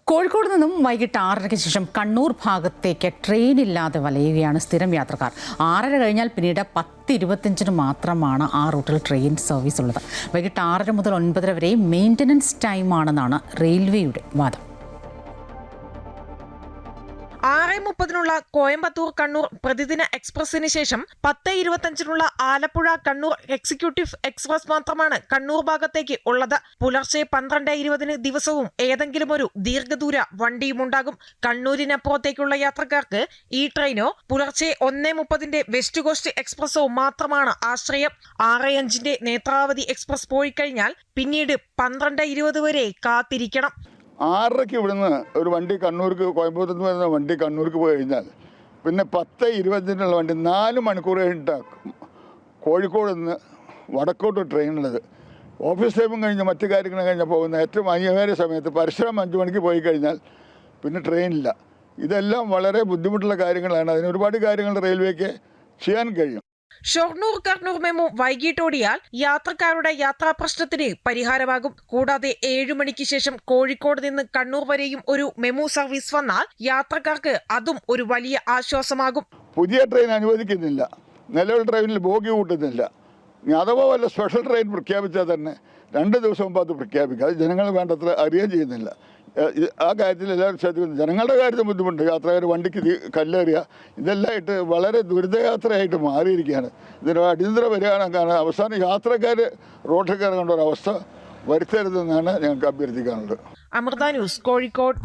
കോഴിക്കോട് നിന്നും വൈകിട്ട് 6:30-ക്ക് ശേഷം കണ്ണൂർ ഭാഗത്തേക്ക് ട്രെയിനില്ലാതെ വലയുകയാണ് സ്ഥിരം യാത്രക്കാർ. 6:30 കഴിഞ്ഞാൽ പിന്നീട് 10:25 മാത്രമാണ് ആ റൂട്ടിൽ ട്രെയിൻ സർവീസ് ഉള്ളത്. വൈകിട്ട് 6:30 മുതൽ 9:30 വരെ മെയിൻ്റനൻസ് ടൈമാണെന്നാണ് റെയിൽവേയുടെ വാദം. 6:30 കോയമ്പത്തൂർ കണ്ണൂർ പ്രതിദിന എക്സ്പ്രസിന് ശേഷം 10:25 ആലപ്പുഴ കണ്ണൂർ എക്സിക്യൂട്ടീവ് എക്സ്പ്രസ് മാത്രമാണ് കണ്ണൂർ ഭാഗത്തേക്ക് ഉള്ളത്. പുലർച്ചെ 12:20 ദിവസവും ഏതെങ്കിലും ഒരു ദീർഘദൂര വണ്ടിയുമുണ്ടാകും. കണ്ണൂരിനപ്പുറത്തേക്കുള്ള യാത്രക്കാർക്ക് ഈ ട്രെയിനോ പുലർച്ചെ 1:30 വെസ്റ്റ് കോസ്റ്റ് എക്സ്പ്രസോ മാത്രമാണ് ആശ്രയം. 6:05 നേത്രാവതി എക്സ്പ്രസ് പോയി കഴിഞ്ഞാൽ പിന്നീട് 12:20 വരെ കാത്തിരിക്കണം. 6:30 ഇവിടുന്ന് ഒരു വണ്ടി കണ്ണൂർക്ക്, കോയമ്പത്തൂർ നിന്ന് വരുന്ന വണ്ടി കണ്ണൂർക്ക് പോയി കഴിഞ്ഞാൽ പിന്നെ 10:20 വണ്ടി 4 മണിക്കൂർ കഴിഞ്ഞിട്ടാണ് കോഴിക്കോട് നിന്ന് വടക്കോട്ട് ട്രെയിനുള്ളത്. ഓഫീസ് ടൈമും കഴിഞ്ഞ് മറ്റു കാര്യങ്ങളും കഴിഞ്ഞാൽ പോകുന്ന ഏറ്റവും അനിവാര്യ സമയത്ത് പരശുരാം 5 മണിക്ക് പോയി കഴിഞ്ഞാൽ പിന്നെ ട്രെയിനില്ല. ഇതെല്ലാം വളരെ ബുദ്ധിമുട്ടുള്ള കാര്യങ്ങളാണ്. അതിന് ഒരുപാട് കാര്യങ്ങൾ റെയിൽവേക്ക് ചെയ്യാൻ കഴിയും. ഷൊർണൂർ കണ്ണൂർ മെമു വൈകിട്ടോടിയാൽ യാത്രക്കാരുടെ യാത്രാ പ്രശ്നത്തിന് പരിഹാരമാകും. കൂടാതെ 7 മണിക്ക് ശേഷം കോഴിക്കോട് നിന്ന് കണ്ണൂർ വരെയും ഒരു മെമു സർവീസ് വന്നാൽ യാത്രക്കാർക്ക് അതും ഒരു വലിയ ആശ്വാസമാകും. പുതിയ ട്രെയിൻ അനുവദിക്കുന്നില്ല, നിലവിൽ ട്രെയിനിൽ ബോഗി കൂട്ടുന്നില്ല. അഥവാ വല്ല സ്പെഷ്യൽ ട്രെയിൻ പ്രഖ്യാപിച്ചാൽ തന്നെ 2 ദിവസം മുമ്പ് അത് പ്രഖ്യാപിക്കുക. അത് ജനങ്ങൾ വേണ്ടത്ര അറിയുകയും ചെയ്യുന്നില്ല. ആ കാര്യത്തിൽ എല്ലാവരും ശ്രദ്ധിക്കുന്നു. ജനങ്ങളുടെ കാര്യത്തിൽ ബുദ്ധിമുട്ട്, യാത്രക്കാർ വണ്ടിക്ക് കല്ലെറിയുക, ഇതെല്ലാമായിട്ട് വളരെ ദുരിതയാത്രയായിട്ട് മാറിയിരിക്കുകയാണ്. ഇതിന് അടിയന്തര പരിഹാരം കാണാൻ അവസാനം യാത്രക്കാർ റോഡിൽ കയറേണ്ട ഒരവസ്ഥ വരുത്തരുതെന്നാണ് ഞങ്ങൾക്ക് അഭ്യർത്ഥിക്കാനുള്ളത്. അമൃത ന്യൂസ്, കോഴിക്കോട്.